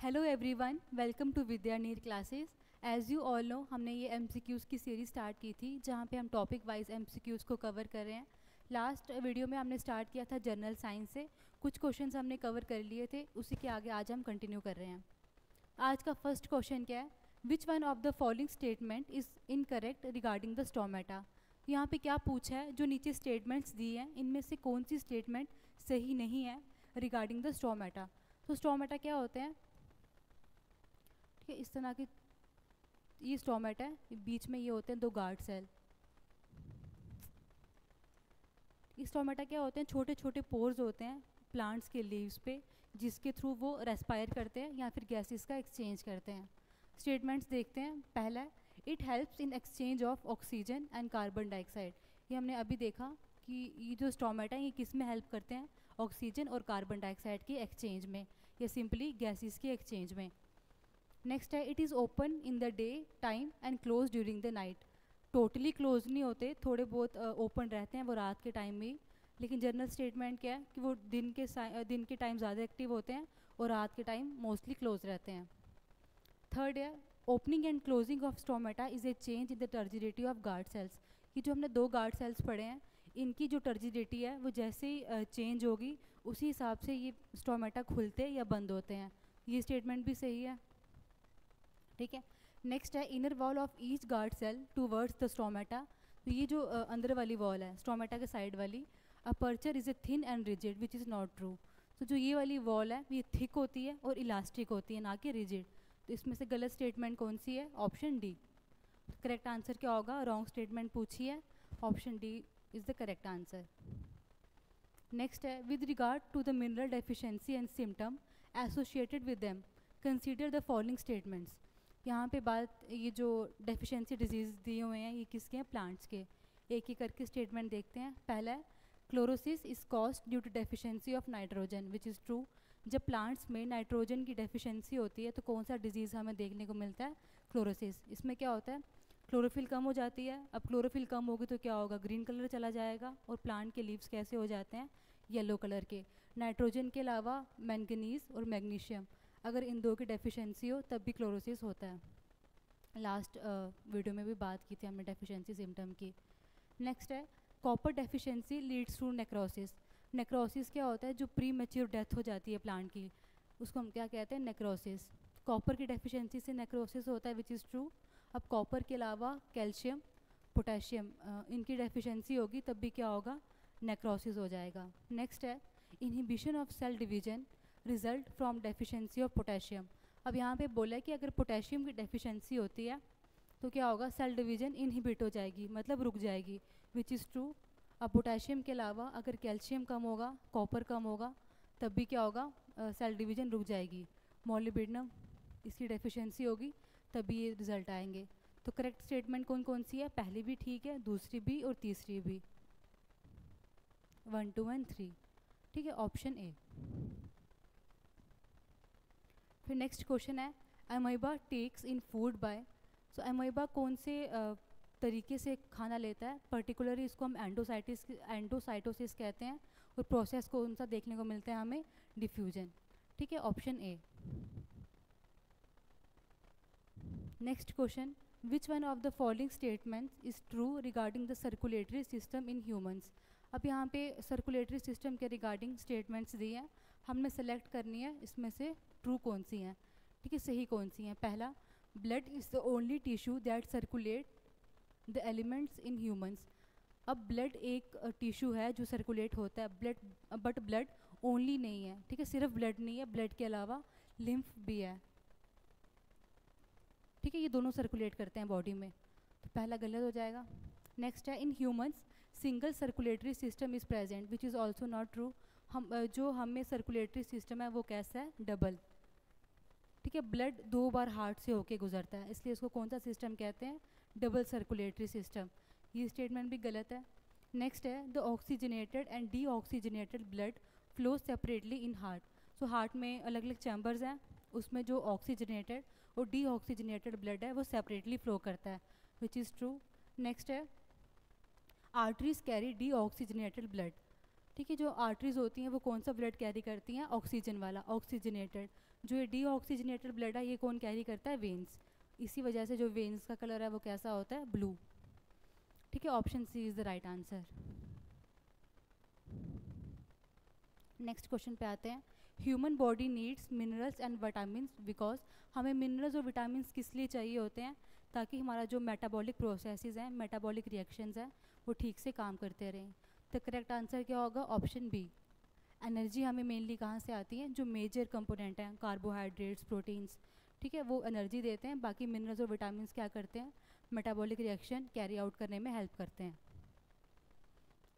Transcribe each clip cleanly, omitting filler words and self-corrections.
Hello everyone, welcome to विद्या नीर classes. As you all know, हमने ये एमसीक्यूज़ की सीरीज़ स्टार्ट की थी जहाँ पे हम टॉपिक वाइज एमसीक्यूज़ को कवर कर रहे हैं। लास्ट वीडियो में हमने स्टार्ट किया था जनरल साइंस से, कुछ क्वेश्चंस हमने कवर कर लिए थे, उसी के आगे आज हम कंटिन्यू कर रहे हैं। आज का फर्स्ट क्वेश्चन क्या है? Which one of the following statement is incorrect regarding the stomata. यहाँ पे क्या पूछा है? जो नीचे स्टेटमेंट्स दी हैं इनमें से कौन सी स्टेटमेंट सही नहीं है रिगार्डिंग द स्टोमेटा। तो स्टोमेटा क्या होते हैं? ठीक है, इस तरह के ये स्टोमेटा है, बीच में ये होते हैं दो गार्ड सेल। इस स्टोमेटा क्या होते हैं? छोटे छोटे पोर्स होते हैं प्लांट्स के लीव्स पे, जिसके थ्रू वो रेस्पायर करते हैं या फिर गैसेस का एक्सचेंज करते हैं। स्टेटमेंट्स देखते हैं। पहला है, it helps in exchange of oxygen and carbon dioxide. ये हमने अभी देखा कि ये जो स्टोमेटा है ये किस में हेल्प करते हैं? ऑक्सीजन और कार्बन डाइऑक्साइड के एक्सचेंज में, या सिंपली गैसेस के एक्सचेंज में। नेक्स्ट है, it is open in the day time and close during the night. Totally close नहीं होते, थोड़े बहुत ओपन रहते हैं वो रात के टाइम में ही। लेकिन जनरल स्टेटमेंट क्या है कि वो दिन के टाइम ज़्यादा एक्टिव होते हैं और रात के टाइम मोस्टली क्लोज रहते हैं। थर्ड है, opening and closing of stomata is a change in the turgidity of guard cells. ये जो हमने दो गार्ड सेल्स पढ़े हैं, इनकी जो टर्जिडिटी है वो जैसे ही चेंज होगी उसी हिसाब से ये स्टोमेटा खुलते या बंद होते हैं। ये स्टेटमेंट भी सही है। ठीक है, नेक्स्ट है, inner wall of each guard cell towards the stomata. तो ये जो अंदर वाली वॉल है स्टोमेटा के साइड वाली, aperture is a thin and rigid which is not true. तो जो ये वाली वॉल है ये थिक होती है और इलास्टिक होती है, ना कि रिजिड। तो इसमें से गलत स्टेटमेंट कौन सी है? Option D. करेक्ट आंसर क्या होगा? रॉन्ग स्टेटमेंट पूछी है, option D is the correct answer. Next है, with regard to the mineral deficiency and symptom associated with them consider the following statements. यहाँ पे बात, ये जो डेफिशिएंसी डिजीज़ दिए हुए हैं ये किसके हैं? प्लांट्स के। एक एक करके स्टेटमेंट देखते हैं। पहला है, chlorosis is caused due to deficiency of nitrogen which is true. जब प्लांट्स में नाइट्रोजन की डेफिशिएंसी होती है तो कौन सा डिजीज़ हमें देखने को मिलता है? क्लोरोसिस। इसमें क्या होता है? क्लोरोफिल कम हो जाती है। अब क्लोरोफिल कम होगी तो क्या होगा? ग्रीन कलर चला जाएगा और प्लांट के लीव्स कैसे हो जाते हैं? येलो कलर के। नाइट्रोजन के अलावा मैंगनीज और मैग्नीशियम, अगर इन दो की डेफिशिएंसी हो तब भी क्लोरोसिस होता है। लास्ट वीडियो में भी बात की थी हमने डेफिशिएंसी सिम्टम की। नेक्स्ट है, copper deficiency leads to necrosis. Necrosis क्या होता है? जो प्री मैच्योर डेथ हो जाती है प्लांट की, उसको हम क्या कहते हैं? नेक्रोसिस। कॉपर की डेफिशिएंसी से नेक्रोसिस होता है विच इज़ ट्रू। अब कॉपर के अलावा कैल्शियम, पोटेशियम, इनकी डेफिशिएंसी होगी तब भी क्या होगा? नेक्रोसिस हो जाएगा। नेक्स्ट है, inhibition of cell division result from deficiency of potassium. अब यहाँ पे बोला है कि अगर पोटेशियम की डेफिशिएंसी होती है तो क्या होगा? सेल डिवीजन इनहिबिट हो जाएगी, मतलब रुक जाएगी, विच इज़ ट्रू। अब पोटेशियम के अलावा अगर कैल्शियम कम होगा, कॉपर कम होगा, तब भी क्या होगा? सेल डिवीजन रुक जाएगी। मोलिब्डेनम, इसकी डेफिशिएंसी होगी तभी ये रिजल्ट आएंगे। तो करेक्ट स्टेटमेंट कौन कौन सी है? पहली भी ठीक है, दूसरी भी और तीसरी भी, 1, 2 एंड 3। ठीक है, ऑप्शन ए। फिर नेक्स्ट क्वेश्चन है, amoeba takes in food by. So amoeba कौन से तरीके से खाना लेता है? पर्टिकुलरली इसको हम एंडोसाइटोसिस कहते हैं, और प्रोसेस कौन सा देखने को मिलता है हमें? डिफ्यूजन। ठीक है, option A. Next question, which one of the following statements is true regarding the circulatory system in humans. अब यहाँ पे सर्कुलेटरी सिस्टम के रिगार्डिंग स्टेटमेंट्स दिए हैं, हमने सेलेक्ट करनी है इसमें से ट्रू कौन सी हैं। ठीक है, सही कौन सी हैं? पहला, blood is the only tissue that circulate the elements in humans. अब ब्लड एक टिश्यू है जो सर्कुलेट होता है, ब्लड, बट ब्लड ओनली नहीं है। ठीक है, सिर्फ ब्लड नहीं है, ब्लड के अलावा लिम्फ भी है। ठीक है, ये दोनों सर्कुलेट करते हैं बॉडी में, तो पहला गलत हो जाएगा। नेक्स्ट है, in humans single circulatory system is present which is also not true. जो हमें सर्कुलेटरी सिस्टम है वो कैसा है? डबल। ठीक है, ब्लड 2 बार हार्ट से होके गुजरता है, इसलिए इसको कौन सा सिस्टम कहते हैं? Double circulatory system. ये स्टेटमेंट भी गलत है। नेक्स्ट है, the oxygenated and deoxygenated blood flow separately in heart. So heart में अलग अलग चैम्बर्स हैं, उसमें जो ऑक्सीजनेटेड और डीऑक्सीजनेटेड ब्लड है वो सेपरेटली फ्लो करता है, विच इज़ ट्रू। नेक्स्ट है, आर्टरीज कैरी डीऑक्सीजनेटेड ब्लड। ठीक है, जो आर्टरीज होती हैं वो कौन सा ब्लड कैरी करती हैं, ऑक्सीजन वाला, ऑक्सीजनेटेड। जो ये डीऑक्सीजनेटेड ब्लड है ये कौन कैरी करता है, वेन्स। इसी वजह से जो वेन्स का कलर है वो कैसा होता है, ब्लू। ठीक है, option C is the right answer. Next question पे आते हैं। Human body needs minerals and vitamin because, हमें मिनरल्स और विटामिन किस लिए चाहिए होते हैं, ताकि हमारा जो मेटाबॉलिक प्रोसेसेस हैं, मेटाबॉलिक रिएक्शंस हैं, वो ठीक से काम करते रहें। तो करेक्ट आंसर क्या होगा, ऑप्शन बी। एनर्जी हमें मेनली कहाँ से आती है, जो मेजर कंपोनेंट हैं कार्बोहाइड्रेट्स, प्रोटीन्स, ठीक है, वो एनर्जी देते हैं। बाकी मिनरल्स और विटामिन क्या करते हैं, मेटाबॉलिक रिएक्शन कैरी आउट करने में हेल्प करते हैं।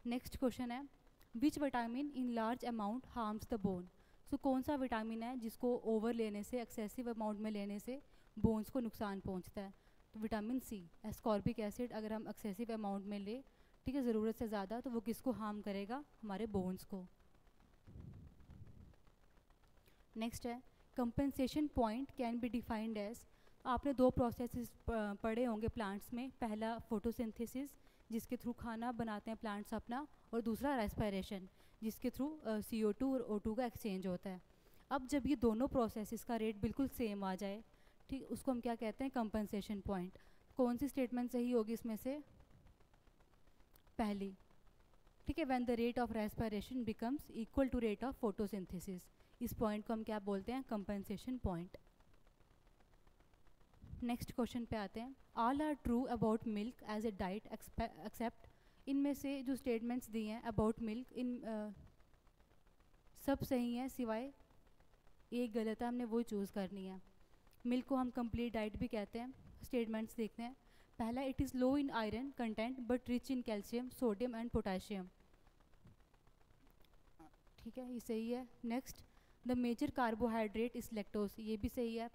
नेक्स्ट क्वेश्चन है, which vitamin in large amount harms the bone. So कौन सा विटामिन है जिसको ओवर लेने से, एक्सेसिव अमाउंट में लेने से बोन्स को नुकसान पहुंचता है। तो विटामिन सी, एस्कॉर्बिक एसिड अगर हम एक्सेसिव अमाउंट में ले, ठीक है, ज़रूरत से ज़्यादा, तो वो किसको हार्म करेगा, हमारे बोन्स को। नेक्स्ट है, compensation point can be defined as. आपने दो प्रोसेसेस पढ़े होंगे प्लांट्स में, पहला फोटोसिंथेसिस जिसके थ्रू खाना बनाते हैं प्लांट्स अपना, और दूसरा रेस्पिरेशन जिसके थ्रू CO2 और O2 का एक्सचेंज होता है। अब जब ये दोनों प्रोसेसेस का रेट बिल्कुल सेम आ जाए, ठीक, उसको हम क्या कहते हैं, कंपेंसेशन पॉइंट। कौन सी स्टेटमेंट सही होगी इसमें से, पहली, ठीक है, when the rate of respiration becomes equal to rate of photosynthesis. इस पॉइंट को हम क्या बोलते हैं, कंपेंसेशन पॉइंट। नेक्स्ट क्वेश्चन पे आते हैं। All are true about milk as a diet except, इनमें से जो स्टेटमेंट्स दिए हैं अबाउट मिल्क, इन सब सही हैं सिवाय एक गलत है, हमने वो चूज़ करनी है। मिल्क को हम कंप्लीट डाइट भी कहते हैं। स्टेटमेंट्स देखते हैं। पहला, it is low in iron content but rich in calcium, sodium and potassium, ठीक है, ये सही है। नेक्स्ट, द मेजर कार्बोहाइड्रेट इस लैक्टोज, ये भी सही है।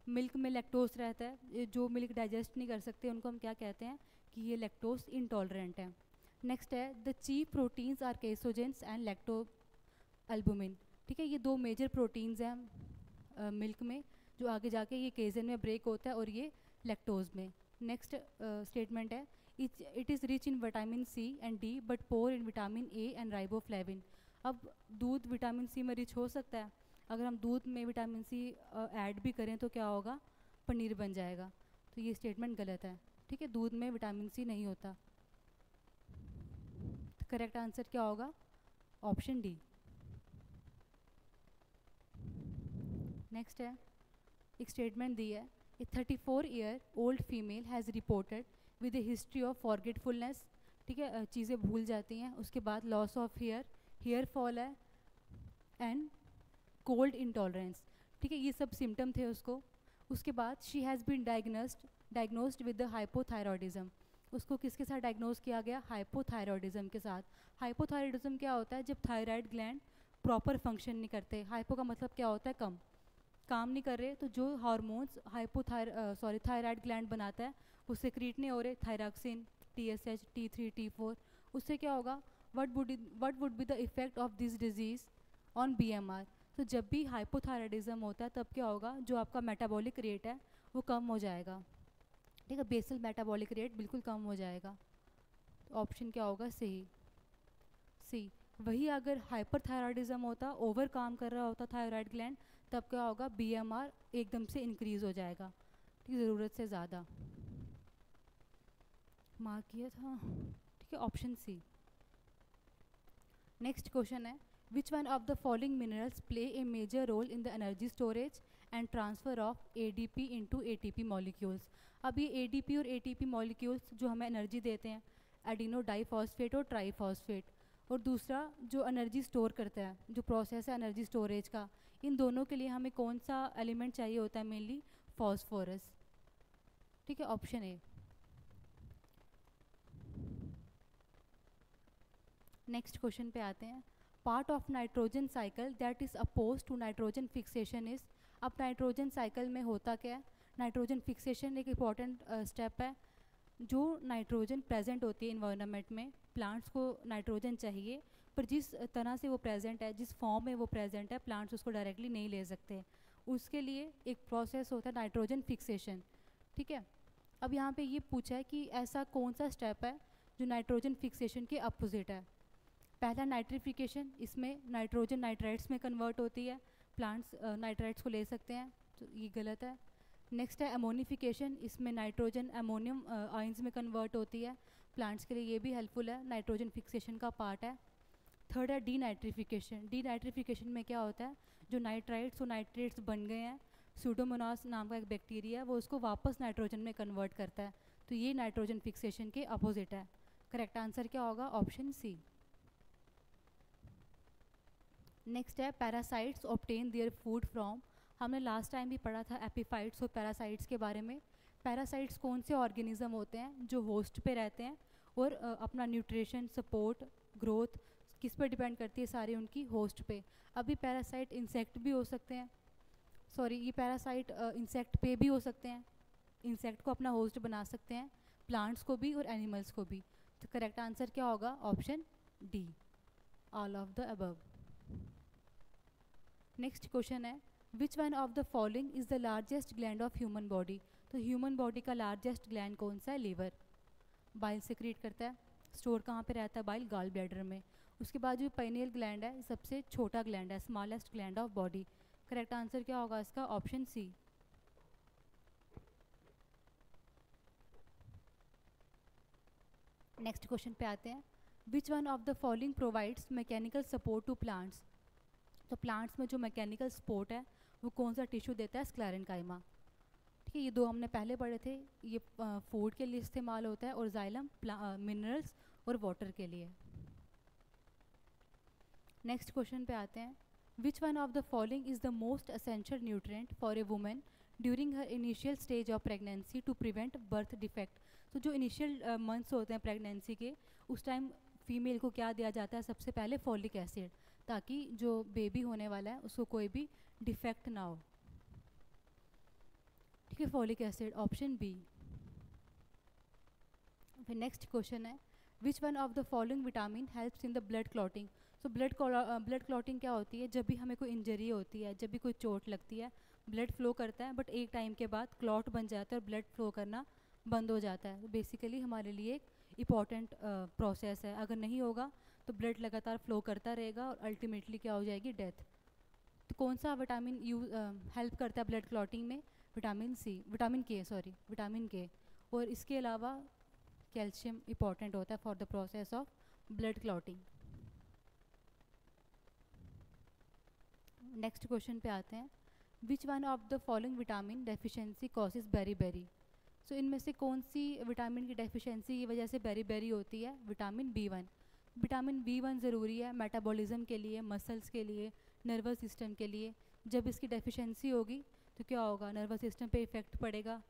मिल्क में लैक्टोज रहता है, जो मिल्क डाइजेस्ट नहीं कर सकते उनको हम क्या कहते हैं, कि ये लैक्टोज इंटॉलरेंट है। नेक्स्ट है, the chief proteins are caseinogens and lactalbumin, ठीक है, ये दो मेजर प्रोटीन्स हैं मिल्क में, जो आगे जाके ये केजन में ब्रेक होता है और ये लैक्टोज में। नेक्स्ट स्टेटमेंट है, it is rich in vitamin C and D but poor in vitamin A and riboflavin. अब दूध विटामिन सी में रिच हो सकता है, अगर हम दूध में विटामिन सी ऐड भी करें तो क्या होगा, पनीर बन जाएगा। तो ये स्टेटमेंट गलत है, ठीक है, दूध में विटामिन सी नहीं होता। तो करेक्ट आंसर क्या होगा, ऑप्शन डी। नेक्स्ट है, एक स्टेटमेंट दी है, a 34-year-old female has reported with a history of forgetfulness, ठीक है, चीज़ें भूल जाती हैं, उसके बाद लॉस ऑफ हेयर फॉल है एंड कोल्ड इंटॉलरेंस, ठीक है, ये सब सिम्टम थे उसको। उसके बाद she has been diagnosed with the hypothyroidism, उसको किसके साथ डायग्नोज किया गया, हाइपोथायरॉयडिज्म के साथ। हाइपोथायरॉयडिज्म क्या होता है, जब थायराइड ग्लैंड प्रॉपर फंक्शन नहीं करते। हाइपो का मतलब क्या होता है, कम, काम नहीं कर रहे, तो जो हार्मोन्स थायराइड ग्लैंड बनाता है वो सिक्रीट नहीं हो रहे, थायरॉक्सिन, TSH, T3, T4, उससे क्या होगा, what would be the effect of this disease on BMR। तो जब भी हाइपोथायराइडिज्म होता है तब क्या होगा, जो आपका मेटाबॉलिक रेट है वो कम हो जाएगा, ठीक है, बेसल मेटाबॉलिक रेट बिल्कुल कम हो जाएगा। तो ऑप्शन क्या होगा, सही, सी। वही अगर हाइपरथायराइडिज्म होता, ओवर काम कर रहा होता थायराइड ग्लैंड, तब क्या होगा, BMR एकदम से इंक्रीज हो जाएगा, ठीक, ज़रूरत से ज़्यादा। मार्क किया था, ठीक है, ऑप्शन सी। नेक्स्ट क्वेश्चन है, which one of the following minerals play a major role in the energy storage and transfer of ADP into ATP molecules. अब ये ADP और ATP मॉलिक्यूल्स जो हमें एनर्जी देते हैं, एडिनो डाइफॉस्फेट और ट्राईफॉस्फेट, और दूसरा जो एनर्जी स्टोर करता है, जो प्रोसेस है एनर्जी स्टोरेज का, इन दोनों के लिए हमें कौन सा एलिमेंट चाहिए होता है, मेनली फॉस्फोरस, ठीक है, ऑप्शन ए। नेक्स्ट क्वेश्चन पे आते हैं। Part of nitrogen cycle that is oppose to nitrogen fixation is. अब नाइट्रोजन साइकिल में होता क्या है, नाइट्रोजन फिक्सेशन एक इम्पॉर्टेंट स्टेप है। जो नाइट्रोजन प्रेजेंट होती है इन्वायरमेंट में, प्लांट्स को नाइट्रोजन चाहिए, पर जिस तरह से वो प्रेजेंट है, जिस फॉर्म में वो प्रेजेंट है, प्लांट्स उसको डायरेक्टली नहीं ले सकते। उसके लिए एक प्रोसेस होता है नाइट्रोजन फिक्सेशन, ठीक है। अब यहाँ पे ये पूछा है कि ऐसा कौन सा स्टेप है जो नाइट्रोजन फिक्सेशन के अपोजिट है। पहला नाइट्रिफिकेशन, इसमें नाइट्रोजन नाइट्राइट्स में कन्वर्ट होती है, प्लांट्स नाइट्राइट्स को ले सकते हैं, तो ये गलत है। नेक्स्ट है अमोनिफिकेशन, इसमें नाइट्रोजन अमोनियम आयंस में कन्वर्ट होती है, प्लांट्स के लिए ये भी हेल्पफुल है, नाइट्रोजन फिक्सेशन का पार्ट है। थर्ड है डीनाइट्रिफिकेशन। डीनाइट्रिफिकेशन में क्या होता है, जो नाइट्राइट्स और नाइट्रेट्स बन गए हैं, सूडोमोनास नाम का एक बैक्टीरिया है, वो उसको वापस नाइट्रोजन में कन्वर्ट करता है, तो ये नाइट्रोजन फिक्सेशन के अपोजिट है। करेक्ट आंसर क्या होगा, ऑप्शन सी। नेक्स्ट है parasites obtain their food from. हमने लास्ट टाइम भी पढ़ा था एपिफाइट्स और पैरासाइट्स के बारे में। पैरासाइट्स कौन से ऑर्गेनिज्म होते हैं जो होस्ट पे रहते हैं और अपना न्यूट्रिशन, सपोर्ट, ग्रोथ किस पे डिपेंड करती है, सारी उनकी होस्ट पे। अभी पैरासाइट इंसेक्ट भी हो सकते हैं, सॉरी ये पैरासाइट इंसेक्ट पे भी हो सकते हैं, इंसेक्ट को अपना होस्ट बना सकते हैं, प्लांट्स को भी और एनिमल्स को भी। तो करेक्ट आंसर क्या होगा, option D, all of the above. Next question है which one of the following is the largest gland of human body. तो ह्यूमन बॉडी का लार्जेस्ट ग्लैंड कौन सा है, लीवर। बाइल सेक्रेट करता है, स्टोर कहाँ पे रहता है, बाइल गॉल ब्लैडर में। उसके बाद जो पाइनियल ग्लैंड है सबसे छोटा ग्लैंड है, smallest gland of body. Correct answer क्या होगा इसका, ऑप्शन सी। नेक्स्ट क्वेश्चन पे आते हैं which one of the following provides mechanical support to plants. तो प्लांट्स में जो मैकेनिकल सपोर्ट है वो कौन सा टिश्यू देता है, स्क्लेरेंकाइमा। ठीक है, ये दो हमने पहले पढ़े थे, ये फूड के लिए इस्तेमाल होता है और जाइलम मिनरल्स और वाटर के लिए। नेक्स्ट क्वेश्चन पे आते हैं which one of the following is the most essential nutrient for a women during her initial stage of pregnancy to prevent birth defect. तो जो इनिशियल मंथ्स होते हैं प्रेगनेंसी के, उस टाइम फीमेल को क्या दिया जाता है, सबसे पहले फॉलिक एसिड, ताकि जो बेबी होने वाला है उसको कोई भी डिफेक्ट ना हो। ठीक है, फॉलिक एसिड, ऑप्शन बी। फिर नेक्स्ट क्वेश्चन है which one of the following vitamin helps in the blood clotting. तो ब्लड क्लॉटिंग क्या होती है, जब भी हमें कोई इंजरी होती है, जब भी कोई चोट लगती है, ब्लड फ्लो करता है, बट एक टाइम के बाद क्लॉट बन जाता है और ब्लड फ्लो करना बंद हो जाता है। बेसिकली हमारे लिए एक इम्पॉर्टेंट प्रोसेस है, अगर नहीं होगा तो ब्लड लगातार फ्लो करता रहेगा और अल्टीमेटली क्या हो जाएगी, डेथ। तो कौन सा विटामिन हेल्प करता है ब्लड क्लॉटिंग में, विटामिन के। और इसके अलावा कैल्शियम इंपॉर्टेंट होता है for the process of blood clotting. Next question पे आते हैं which one of the following vitamin deficiency causes बेरी। सो इनमें से कौन सी विटामिन की डेफिशिएंसी की वजह से बेरी होती है, विटामिन B1। विटामिन B1 ज़रूरी है मेटाबॉलिज्म के लिए, मसल्स के लिए, नर्वस सिस्टम के लिए। जब इसकी डेफिशिएंसी होगी तो क्या होगा, नर्वस सिस्टम पे इफ़ेक्ट पड़ेगा,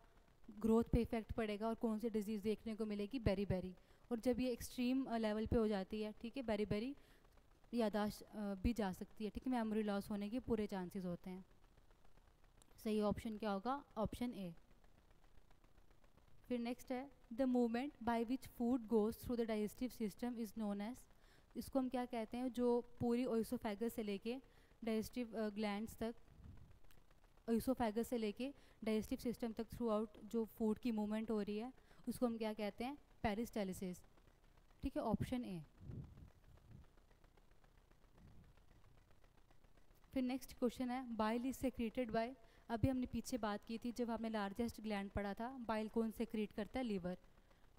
ग्रोथ पे इफ़ेक्ट पड़ेगा और कौन सी डिजीज़ देखने को मिलेगी, बेरी। और जब ये एक्सट्रीम लेवल पे हो जाती है, ठीक है, बेरी यादाश्त भी जा सकती है, ठीक है, मेमोरी लॉस होने के पूरे चांसेस होते हैं। सही ऑप्शन क्या होगा, ऑप्शन ए। फिर नेक्स्ट है the movement by which food goes through the digestive system is known as. इसको हम क्या कहते हैं, जो पूरी ओइसोफेगस से लेके डाइजेस्टिव ग्लैंड्स तक, ओइसोफेगस से लेके डाइजेस्टिव सिस्टम तक थ्रू आउट जो फूड की मूवमेंट हो रही है, उसको हम क्या कहते हैं, पेरिस्टालिसिस। ठीक है, ऑप्शन ए। फिर नेक्स्ट क्वेश्चन है बाइल इज सेक्रेटेड बाय। अभी हमने पीछे बात की थी जब हमने लार्जेस्ट ग्लैंड पढ़ा था, बाइल कौन सेक्रेट करता है, लीवर।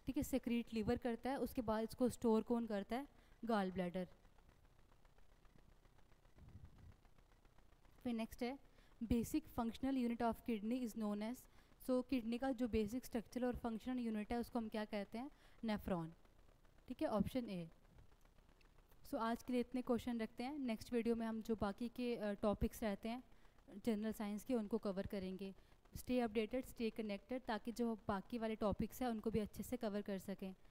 ठीक है, सेक्रेट लीवर करता है, उसके बाद इसको स्टोर कौन करता है, गॉल ब्लैडर। फिर नेक्स्ट है basic functional unit of kidney is known as. So kidney का जो बेसिक स्ट्रक्चरल और फंक्शनल यूनिट है उसको हम क्या कहते हैं, नेफ्रॉन। ठीक है, ऑप्शन ए। सो आज के लिए इतने क्वेश्चन रखते हैं, नेक्स्ट वीडियो में हम जो बाकी के टॉपिक्स रहते हैं जनरल साइंस के उनको कवर करेंगे। स्टे अपडेटेड, स्टे कनेक्टेड, ताकि जो बाकी वाले टॉपिक्स हैं उनको भी अच्छे से कवर कर सकें।